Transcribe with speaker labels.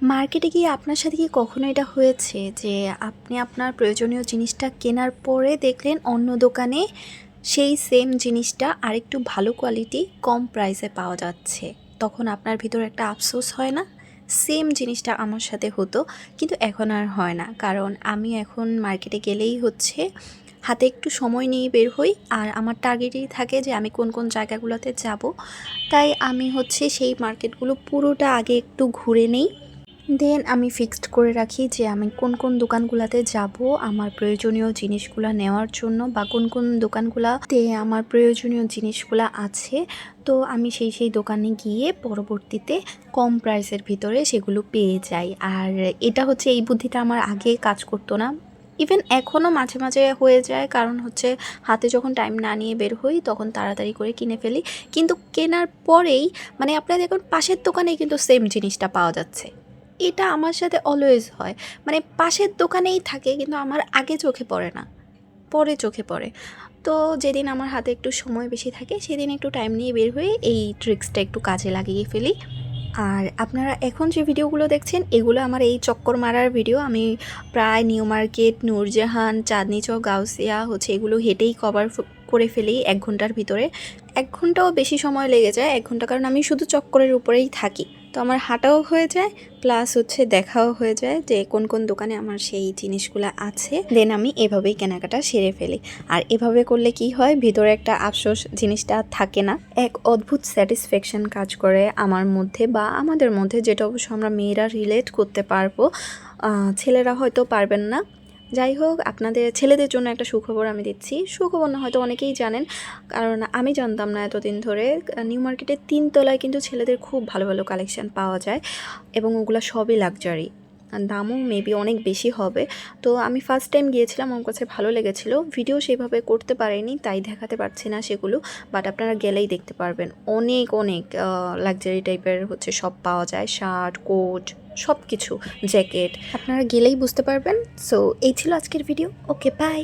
Speaker 1: মার্কেটে গিয়ে আপনার সাথে কি কখনো এটা হয়েছে যে আপনি আপনার প্রয়োজনীয় জিনিসটা কেনার পরে দেখলেন অন্য দোকানে সেই সেম জিনিসটা আরেকটু ভালো কোয়ালিটি কম প্রাইসে পাওয়া যাচ্ছে, তখন আপনার ভিতরে একটা আফসোস হয় না? সেম জিনিসটা আমার সাথে হতো, কিন্তু এখন আর হয় না, কারণ আমি এখন মার্কেটে গেলেই হচ্ছে হাতে একটু সময় নিয়ে বের হই, আর আমার টার্গেটই থাকে যে আমি কোন কোন জায়গাগুলোতে যাব। তাই আমি হচ্ছে সেই মার্কেটগুলো পুরোটা আগে একটু ঘুরে নেই, দেন আমি ফিক্সড করে রাখি যে আমি কোন কোন দোকানগুলোতে যাব আমার প্রয়োজনীয় জিনিসগুলো নেওয়ার জন্য, বা কোন কোন দোকানগুলোতে আমার প্রয়োজনীয় জিনিসগুলো আছে। তো আমি সেই দোকানে গিয়ে পরবর্তীতে কম প্রাইসের ভিতরে সেগুলো পেয়ে যাই। আর এটা হচ্ছে, এই বুদ্ধিটা আমার আগে কাজ করতো না, ইভেন এখনও মাঝে মাঝে হয়ে যায়, কারণ হচ্ছে হাতে যখন টাইম না নিয়ে বের হই তখন তাড়াতাড়ি করে কিনে ফেলি। কিন্তু কেনার পরেই মানে আপনারা দেখুন পাশের দোকানেই কিন্তু সেম জিনিসটা পাওয়া যাচ্ছে। এটা আমার সাথে অলওয়েজ হয়, মানে পাশের দোকানেই থাকে কিন্তু আমার আগে চোখে পড়ে না, পরে চোখে পড়ে। তো যেদিন আমার হাতে একটু সময় বেশি থাকে সেদিন একটু টাইম নিয়ে বের হয়ে এই ট্রিক্সটা একটু কাজে লাগিয়ে ফেলি। আর আপনারা এখন যে ভিডিওগুলো দেখছেন এগুলো আমার এই চক্কর মারার ভিডিও। আমি প্রায় নিউ মার্কেট, নূরজাহান, চাঁদনি চক, গাউসিয়া হচ্ছে এগুলো হেঁটেই কভার করে ফেলি 1 ঘন্টার ভিতরে। 1 ঘন্টাও বেশি সময় লেগে যায়, 1 ঘন্টা, কারণ আমি শুধু চক্করের উপরেই থাকি। তো আমার হাঁটাও হয়ে যায়, প্লাস হচ্ছে দেখাও হয়ে যায় যে কোন কোন দোকানে আমার সেই জিনিসগুলো আছে। দেন আমি এভাবেই কেনাকাটা সেরে ফেলি। আর এভাবে করলে কি হয়, ভিতরে একটা আফসোস জিনিসটা থাকে না, এক অদ্ভুত স্যাটিসফ্যাকশন কাজ করে আমার মধ্যে বা আমাদের মধ্যে, যেটা অবশ্য আমরা মেয়েরা রিলেট করতে পারবো, ছেলেরা হয়তো পারবেন না। যাই হোক, আপনাদের ছেলেদের জন্য একটা সুখবর আমি দিচ্ছি। সুখবর না, হয়তো অনেকেই জানেন, কারণ আমি জানতাম না এতদিন ধরে। নিউ মার্কেটের 3 তলায় কিন্তু ছেলেদের খুব ভালো ভালো কালেকশন পাওয়া যায়, এবং ওগুলো সবই লাক্সারি, দামও মেবি অনেক বেশি হবে। তো আমি ফার্স্ট টাইম গিয়েছিলাম, আমার কাছে ভালো লেগেছিল। ভিডিও সেভাবে করতে পারিনি তাই দেখাতে পারছি না সেগুলো, বাট আপনারা গেলেই দেখতে পারবেন অনেক অনেক লাক্সারি টাইপের হচ্ছে সব পাওয়া যায়, শার্ট, কোট, সব কিছু, জ্যাকেট, আপনারা গেলেই বুঝতে পারবেন। সো এই ছিল আজকের ভিডিও। Okay, by.